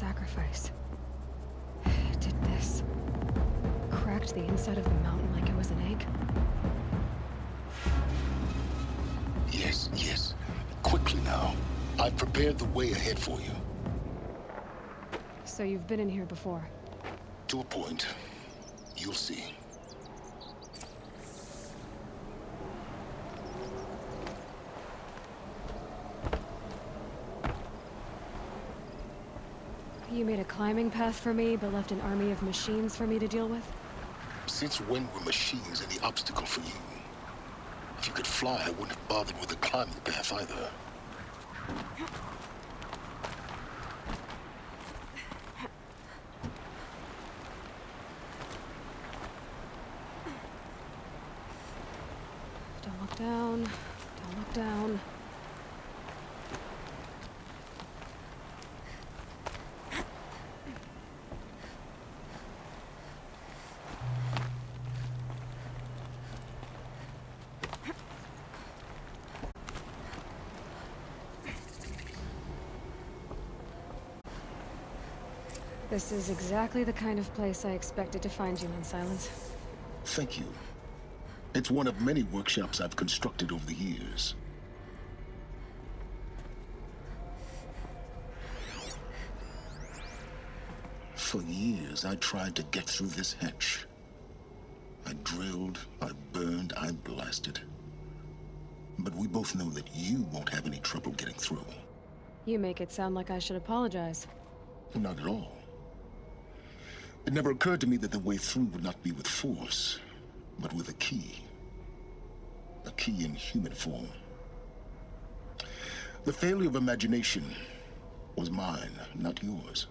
sacrifice. Did this cracked the inside of the mountain like it was an egg? Yes, yes. Quickly now. I've prepared the way ahead for you. So you've been in here before? To a point. You'll see. You made a climbing path for me, but left an army of machines for me to deal with? Since when were machines any obstacle for you? If you could fly, I wouldn't have bothered with the climbing path either. Don't look down. Don't look down. This is exactly the kind of place I expected to find you in, Silence. Thank you. It's one of many workshops I've constructed over the years. For years, I tried to get through this hatch. I drilled, I burned, I blasted. But we both know that you won't have any trouble getting through. You make it sound like I should apologize. Not at all. It never occurred to me that the way through would not be with force, but with a key. A key in human form. The failure of imagination was mine, not yours.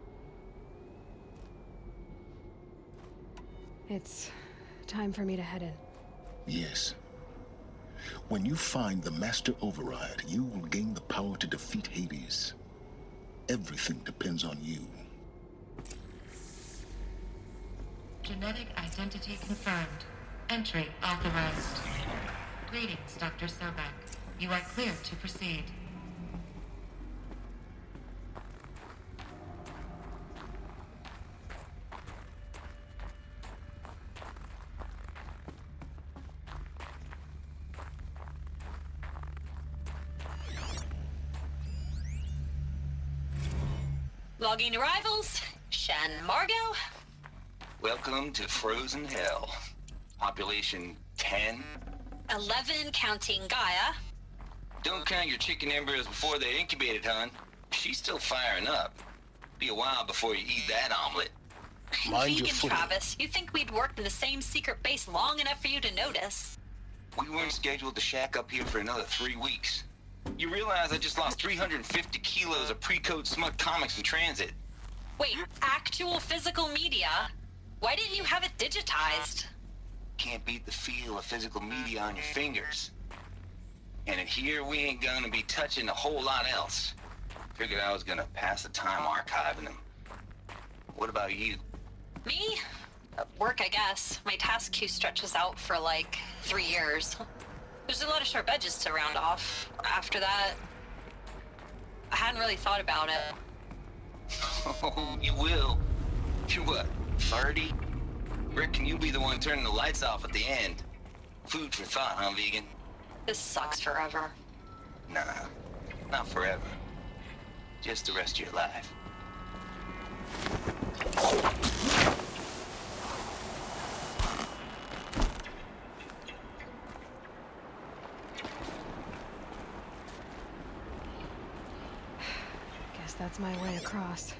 It's time for me to head in. Yes. When you find the Master Override, you will gain the power to defeat Hades. Everything depends on you. Genetic identity confirmed. Entry authorized. Greetings, Dr. Sobek. You are cleared to proceed. Logging arrivals. Shan Margot. Welcome to Frozen Hell. Population 10. 11 counting Gaia. Don't count your chicken embryos before they're incubated, hon. She's still firing up. Be a while before you eat that omelet. Mind your Vegan footing. Travis, you think we'd worked in the same secret base long enough for you to notice? We weren't scheduled to shack up here for another 3 weeks. You realize I just lost 350 kilos of pre-code smut comics in transit. Wait, actual physical media? Why didn't you have it digitized? Can't beat the feel of physical media on your fingers. And in here, we ain't gonna be touching a whole lot else. Figured I was gonna pass the time archiving them. What about you? Me? Work, I guess. My task queue stretches out for like 3 years. There's a lot of sharp edges to round off. After that, I hadn't really thought about it. Oh, you will. You're what, 30? Reckon you'll be the one turning the lights off at the end. Food for thought, huh, vegan? This sucks forever. Nah, not forever. Just the rest of your life. Guess that's my way across.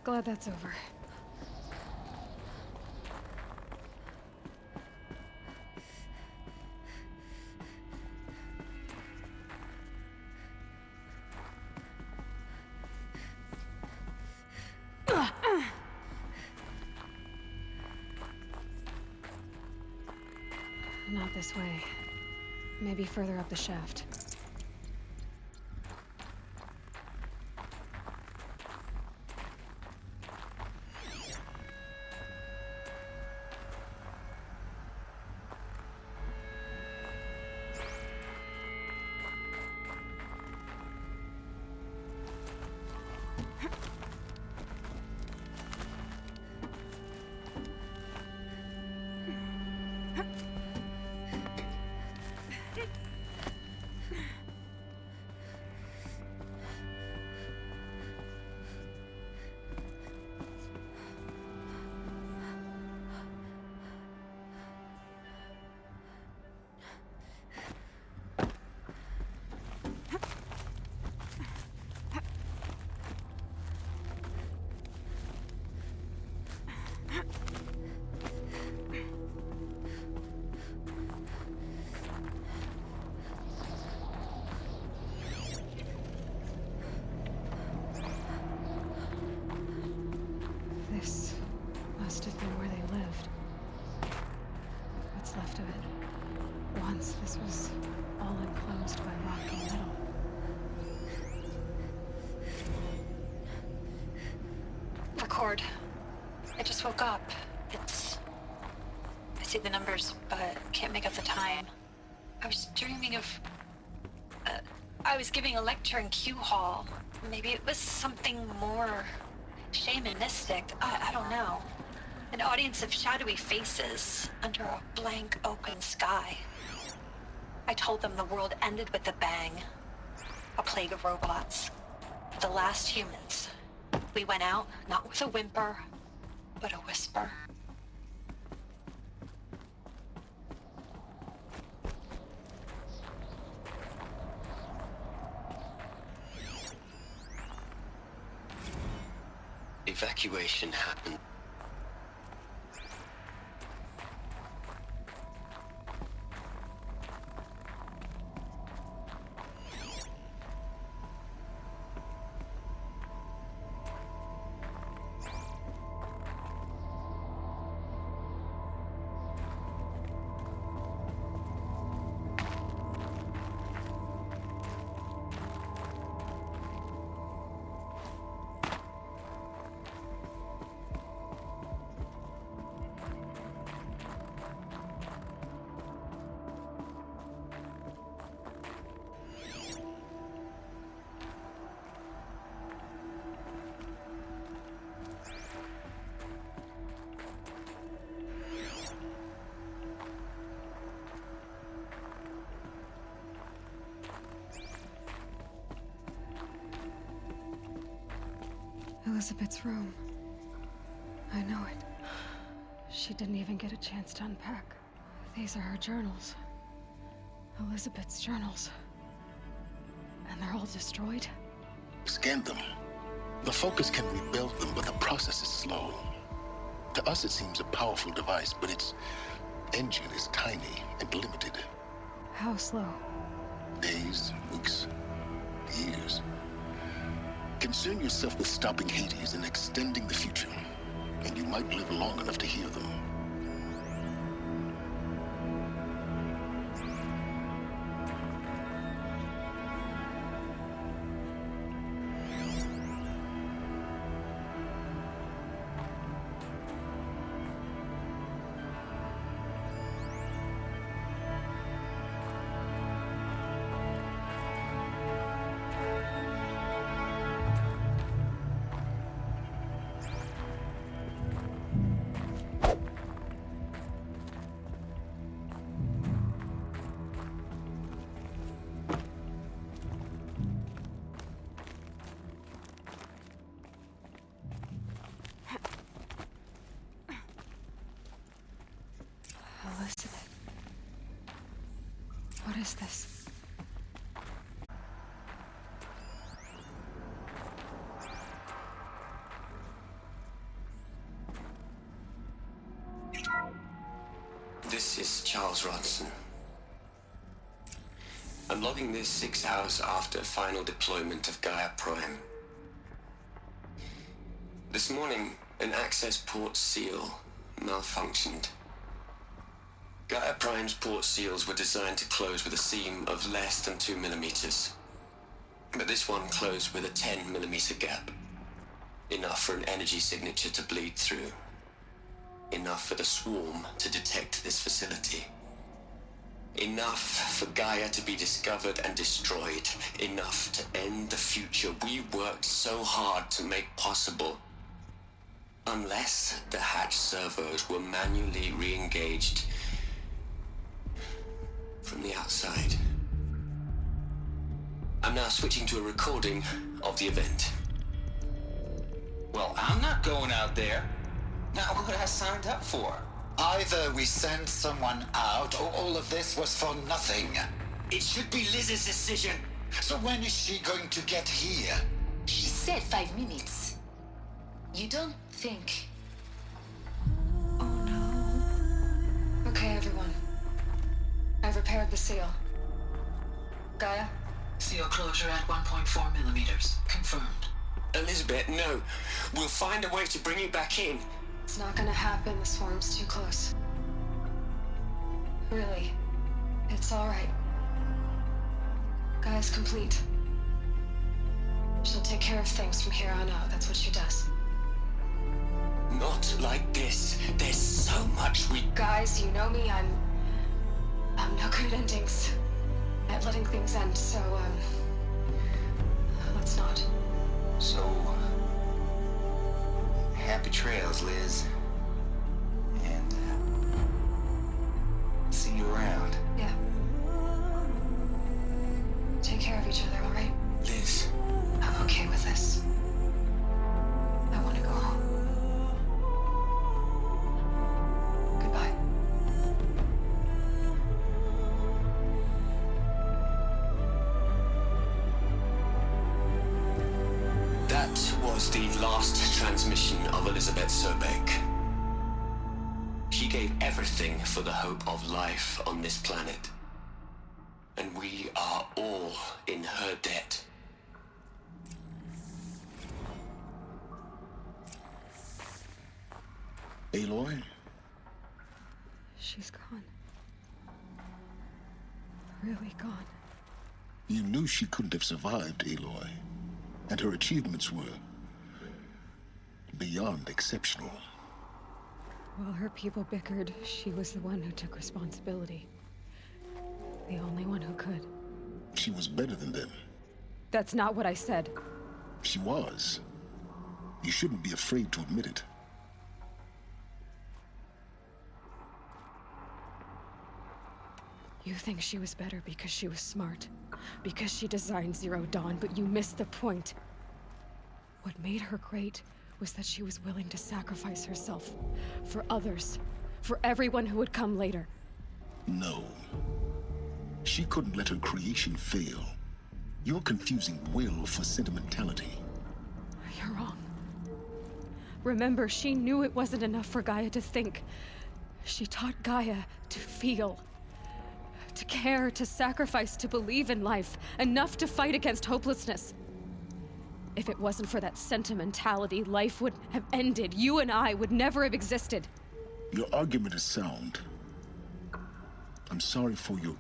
Glad that's over. Not this way. Maybe further up the shaft. This must have been where they lived. What's left of it. Once this was all enclosed by rock and metal. Record. I just woke up. I see the numbers, but can't make out the time. I was dreaming of... I was giving a lecture in Q Hall. Maybe it was something more shamanistic. I don't know. An audience of shadowy faces under a blank open sky. I told them the world ended with a bang. A plague of robots. The last humans. We went out, not with a whimper, but a whisper. Evacuation happened. Elizabeth's room. I know it. She didn't even get a chance to unpack. These are her journals. Elizabeth's journals. And they're all destroyed? Scan them. The Focus can rebuild them, but the process is slow. To us, it seems a powerful device, but its engine is tiny and limited. How slow? Days, weeks, years. Concern yourself with stopping Hades and extending the future, and you might live long enough to hear them. Elizabeth. What is this? This is Charles Ronson. I'm logging this 6 hours after final deployment of Gaia Prime. The This morning, an access port seal malfunctioned. Gaia Prime's port seals were designed to close with a seam of less than 2 millimeters. But this one closed with a 10 millimeter gap. Enough for an energy signature to bleed through. Enough for the swarm to detect this facility. Enough for Gaia to be discovered and destroyed. Enough to end the future we worked so hard to make possible. Unless the hatch servos were manually re-engaged from the outside. I'm now switching to a recording of the event. Well, I'm not going out there. Not what I signed up for. Either we send someone out, or all of this was for nothing. It should be Liz's decision. So when is she going to get here? She said 5 minutes. You don't think... Oh no. Okay, everyone. I've repaired the seal. Gaia? Seal closure at 1.4 millimeters. Confirmed. Elizabeth, no. We'll find a way to bring you back in. It's not gonna happen. The swarm's too close. Really. It's alright. Gaia's complete. She'll take care of things from here on out. That's what she does. Not like this. There's so much we... Guys, you know me. I'm no good at endings. At letting things end, so, let's not. So, happy trails, Liz. And, see you around. Yeah. Take care of each other, alright? Liz. I'm okay with this. I want to go home. Goodbye. That was the last transmission of Elizabeth Sobek. She gave everything for the hope of life on this planet. And we are all in her debt. Aloy? She's gone. Really gone. You knew she couldn't have survived, Aloy. And her achievements were beyond exceptional. While her people bickered, she was the one who took responsibility. The only one who could. She was better than them. That's not what I said. She was. You shouldn't be afraid to admit it. You think she was better because she was smart, because she designed Zero Dawn, but you missed the point. What made her great was that she was willing to sacrifice herself for others, for everyone who would come later. No. She couldn't let her creation fail. You're confusing will for sentimentality. You're wrong. Remember, she knew it wasn't enough for Gaia to think. She taught Gaia to feel. To care, to sacrifice, to believe in life, enough to fight against hopelessness. If it wasn't for that sentimentality, life would have ended. You and I would never have existed. Your argument is sound. I'm sorry for your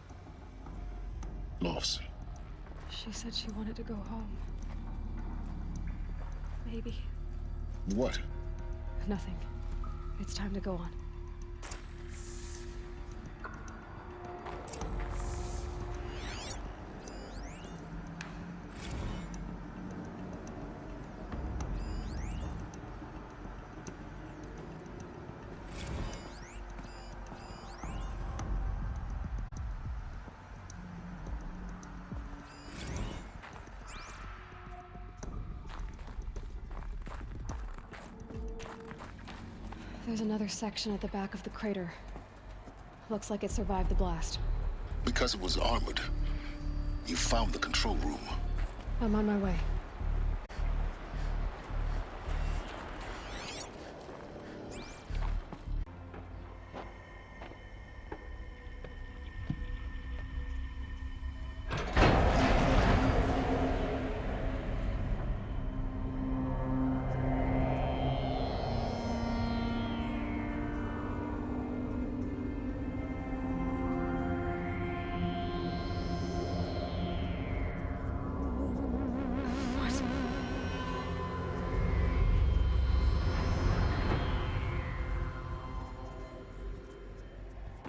loss. She said she wanted to go home. Maybe. What? Nothing. It's time to go on. There's another section at the back of the crater. Looks like it survived the blast. Because it was armored. You found the control room. I'm on my way.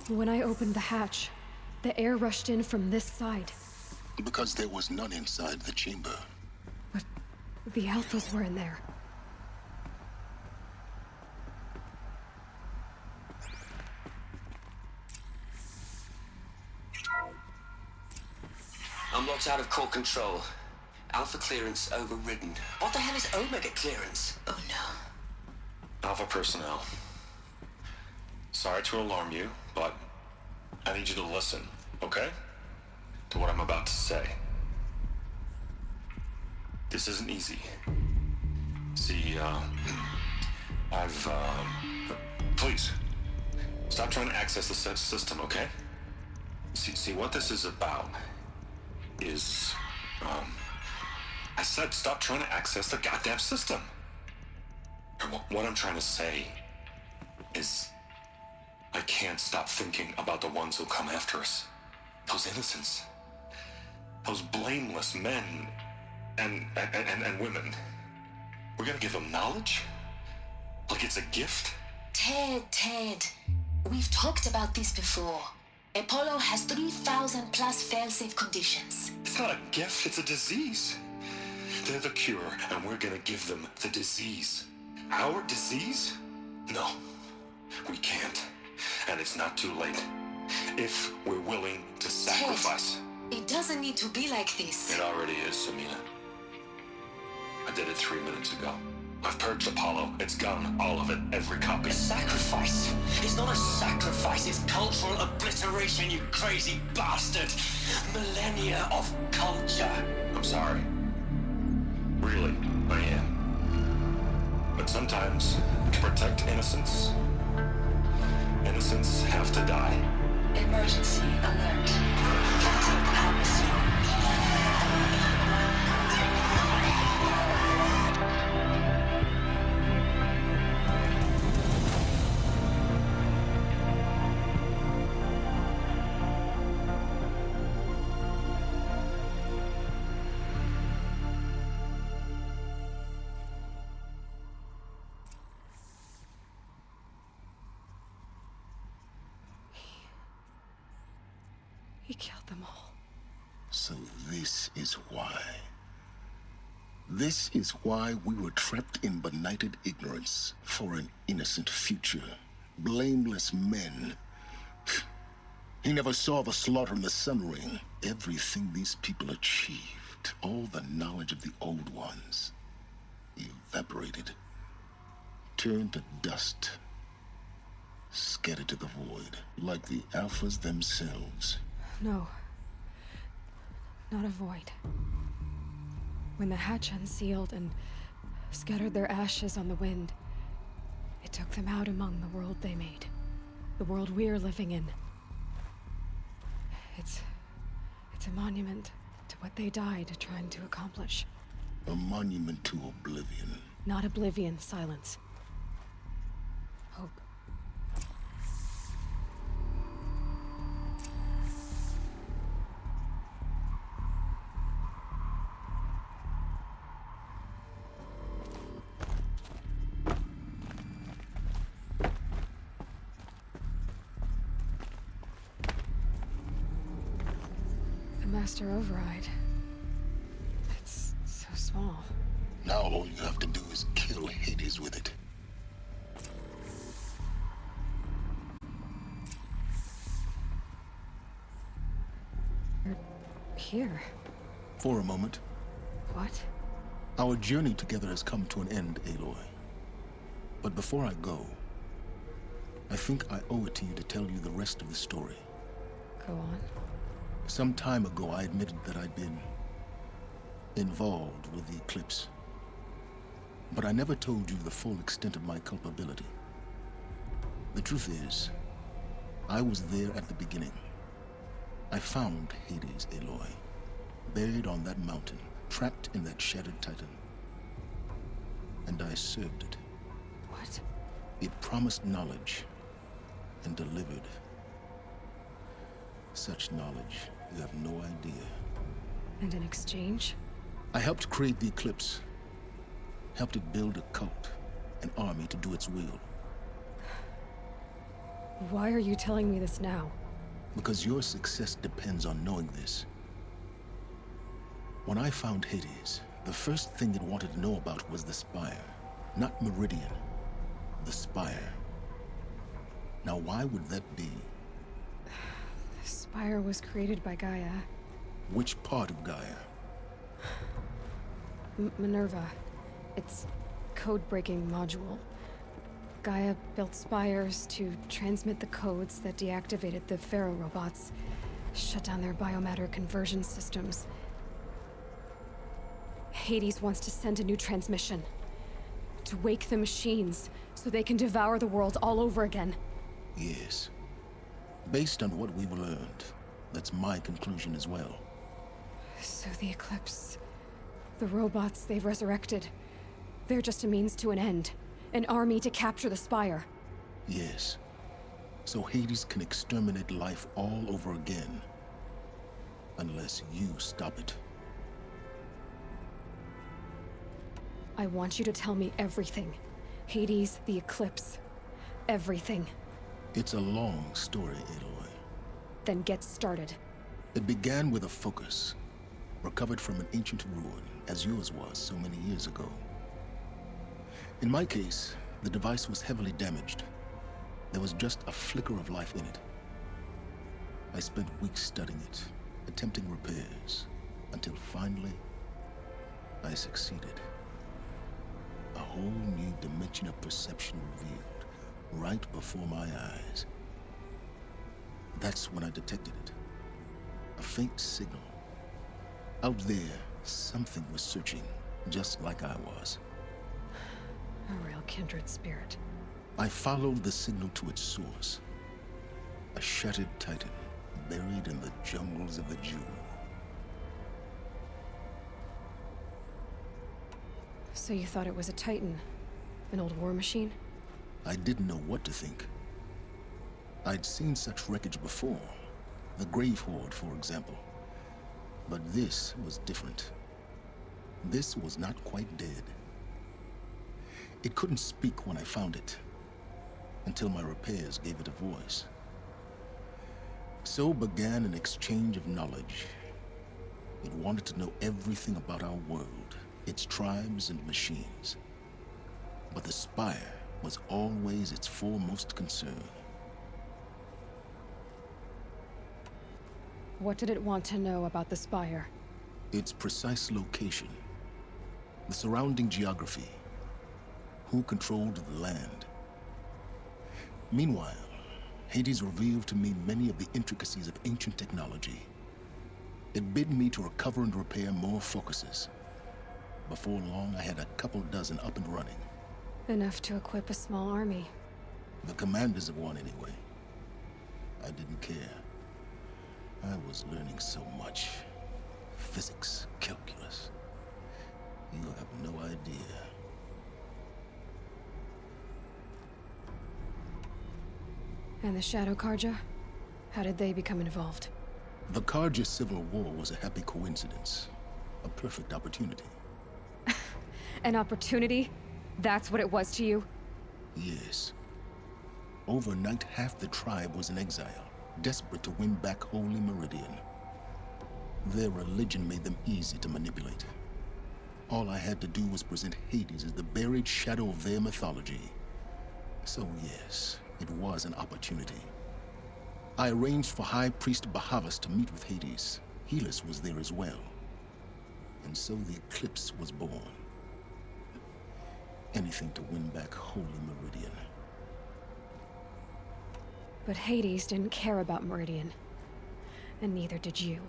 When I opened the hatch, the air rushed in from this side. Because there was none inside the chamber. But the Alphas were in there. I'm locked out of core control. Alpha clearance overridden. What the hell is Omega clearance? Oh no. Alpha personnel. Sorry to alarm you, but I need you to listen, okay? To what I'm about to say. This isn't easy. See, please, stop trying to access the system, okay? See, what this is about is, I said stop trying to access the goddamn system. What I'm trying to say is I can't stop thinking about the ones who come after us. Those innocents. Those blameless men and women. We're gonna give them knowledge? Like it's a gift? Ted. We've talked about this before. Apollo has 3,000 plus fail-safe conditions. It's not a gift, it's a disease. They're the cure, and we're gonna give them the disease. Our disease? No, we can't. And it's not too late. If we're willing to sacrifice. Ted, it doesn't need to be like this. It already is, Samina. I did it 3 minutes ago. I've purged Apollo. It's gone. All of it. Every copy. A sacrifice? It's not a sacrifice. It's cultural obliteration, you crazy bastard. Millennia of culture. I'm sorry. Really, I am. But sometimes, to protect innocence, innocents have to die. Emergency alert. Captain Atmosphere. He killed them all. So this is why. This is why we were trapped in benighted ignorance for an innocent future. Blameless men. He never saw the slaughter in the Sun Ring. Everything these people achieved, all the knowledge of the old ones, evaporated, turned to dust, scattered to the void, like the Alphas themselves. No. Not a void. When the hatch unsealed and scattered their ashes on the wind, it took them out among the world they made. The world we're living in. It's a monument to what they died trying to accomplish. A monument to oblivion. Not oblivion, silence. Hope. Master override. It's so small. Now all you have to do is kill Hades with it. You're here. For a moment. What? Our journey together has come to an end, Aloy. But before I go, I think I owe it to you to tell you the rest of the story. Go on. Some time ago, I admitted that I'd been involved with the eclipse. But I never told you the full extent of my culpability. The truth is, I was there at the beginning. I found Hades, Aloy, buried on that mountain, trapped in that shattered titan. And I served it. What? It promised knowledge and delivered. Such knowledge, you have no idea. And in exchange? I helped create the Eclipse. Helped it build a cult, an army to do its will. Why are you telling me this now? Because your success depends on knowing this. When I found Hades, the first thing it wanted to know about was the Spire. Not Meridian. The Spire. Now, why would that be? The Spire was created by Gaia. Which part of Gaia? Minerva. Its code-breaking module. Gaia built spires to transmit the codes that deactivated the Pharaoh robots, shut down their biomatter conversion systems. Hades wants to send a new transmission. To wake the machines, so they can devour the world all over again. Yes. Based on what we've learned, that's my conclusion as well. So the Eclipse... the robots they've resurrected... they're just a means to an end. An army to capture the Spire. Yes. So Hades can exterminate life all over again. Unless you stop it. I want you to tell me everything. Hades, the Eclipse. Everything. It's a long story, Aloy. Then get started. It began with a focus. Recovered from an ancient ruin, as yours was so many years ago. In my case, the device was heavily damaged. There was just a flicker of life in it. I spent weeks studying it, attempting repairs, until finally, I succeeded. A whole new dimension of perception revealed, right before my eyes. That's when I detected it. A faint signal. Out there, something was searching, just like I was. A real kindred spirit. I followed the signal to its source. A shattered titan, buried in the jungles of the Jewel. So you thought it was a titan? An old war machine? I didn't know what to think. I'd seen such wreckage before. The Grave Horde, for example. But this was different. This was not quite dead. It couldn't speak when I found it, until my repairs gave it a voice. So began an exchange of knowledge. It wanted to know everything about our world, its tribes and machines. But the Spire was always its foremost concern. What did it want to know about the Spire? Its precise location, the surrounding geography, who controlled the land. Meanwhile, Hades revealed to me many of the intricacies of ancient technology. It bid me to recover and repair more focuses. Before long, I had a couple dozen up and running. Enough to equip a small army. The commanders of one, anyway. I didn't care. I was learning so much. Physics, calculus. You have no idea. And the Shadow Karja? How did they become involved? The Karja Civil War was a happy coincidence. A perfect opportunity. An opportunity? That's what it was to you? Yes. Overnight, half the tribe was in exile, desperate to win back Holy Meridian. Their religion made them easy to manipulate. All I had to do was present Hades as the buried shadow of their mythology. So yes, it was an opportunity. I arranged for High Priest Bahavas to meet with Hades. Helis was there as well. And so the Eclipse was born. Anything to win back Holy Meridian. But Hades didn't care about Meridian. And neither did you.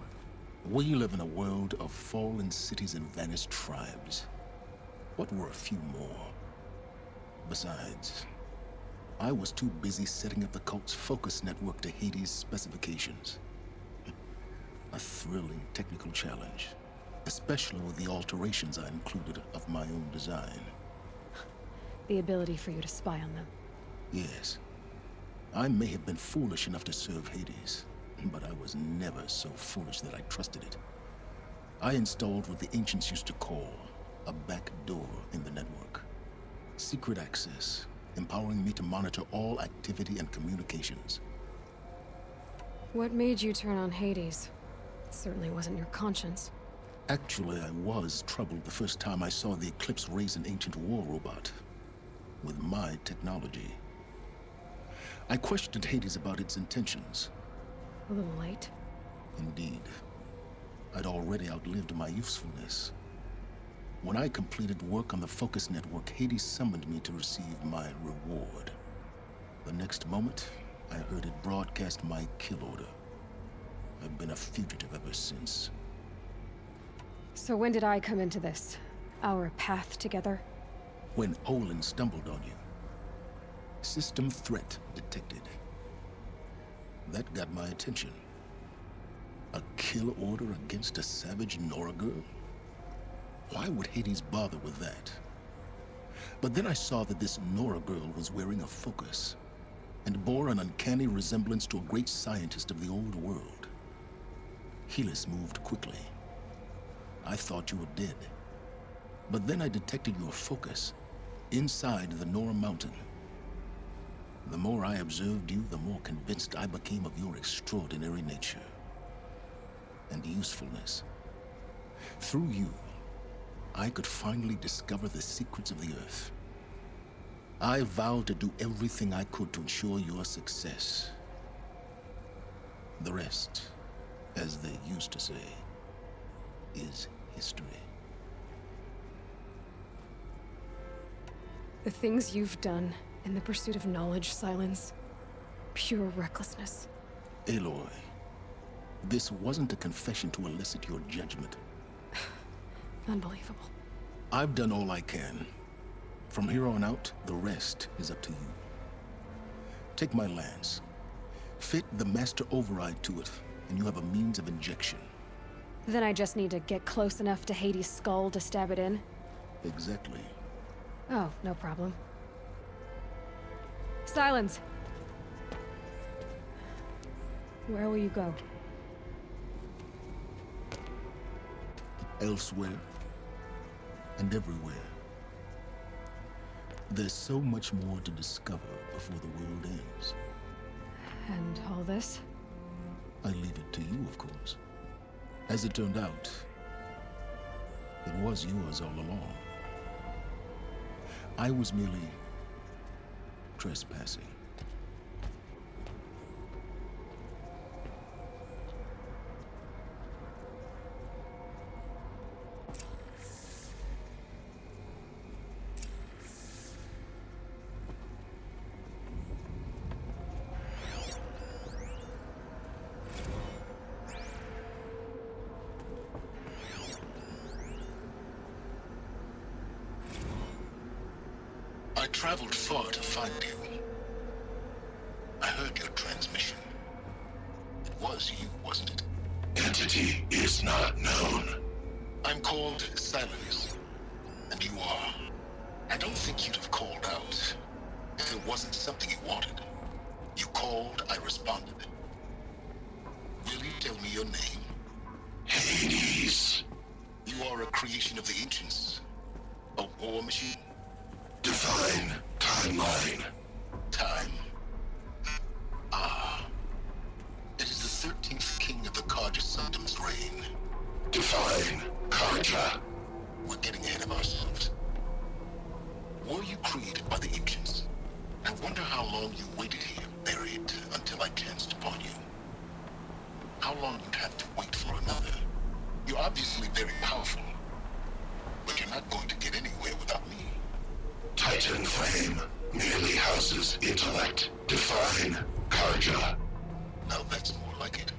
We live in a world of fallen cities and vanished tribes. What were a few more? Besides, I was too busy setting up the cult's focus network to Hades' specifications. A thrilling technical challenge, especially with the alterations I included of my own design. The ability for you to spy on them. Yes. I may have been foolish enough to serve Hades, but I was never so foolish that I trusted it. I installed what the ancients used to call a back door in the network. Secret access, empowering me to monitor all activity and communications. What made you turn on Hades? It certainly wasn't your conscience. Actually, I was troubled the first time I saw the Eclipse raise an ancient war robot with my technology. I questioned Hades about its intentions. A little late. Indeed. I'd already outlived my usefulness. When I completed work on the Focus Network, Hades summoned me to receive my reward. The next moment, I heard it broadcast my kill order. I've been a fugitive ever since. So when did I come into this? Our path together? When Olin stumbled on you. System threat detected. That got my attention. A kill order against a savage Nora girl? Why would Hades bother with that? But then I saw that this Nora girl was wearing a focus and bore an uncanny resemblance to a great scientist of the old world. Helis moved quickly. I thought you were dead. But then I detected your focus inside the Nora mountain. The more I observed you, the more convinced I became of your extraordinary nature and usefulness. Through you, I could finally discover the secrets of the Earth. I vowed to do everything I could to ensure your success. The rest, as they used to say, is history. The things you've done in the pursuit of knowledge, Silence, pure recklessness. Aloy, this wasn't a confession to elicit your judgment. Unbelievable. I've done all I can. From here on out, the rest is up to you. Take my lance. Fit the master override to it, and you have a means of injection. Then I just need to get close enough to Hades' skull to stab it in? Exactly. Oh, no problem. Silence! Where will you go? Elsewhere. And everywhere. There's so much more to discover before the world ends. And all this? I leave it to you, of course. As it turned out, it was yours all along. I was merely trespassing. I traveled far to find you. I heard your transmission. It was you, wasn't it? Entity is not known. I'm called Silence, and you are. I don't think you'd have called out if it wasn't something you wanted. You called, I responded. Will you tell me your name? Hades. You are a creation of the ancients. A war machine. Define timeline. Time. Ah. It is the 13th king of the Karja Sundom's reign. Define Karja. We're getting ahead of ourselves. Were you created by the ancients? I wonder how long you waited here, buried, until I chanced upon you. How long you'd have to wait for another. You're obviously very powerful, but you're not going to get anywhere without me. Titan flame merely houses intellect. Define Karja. Now that's more like it.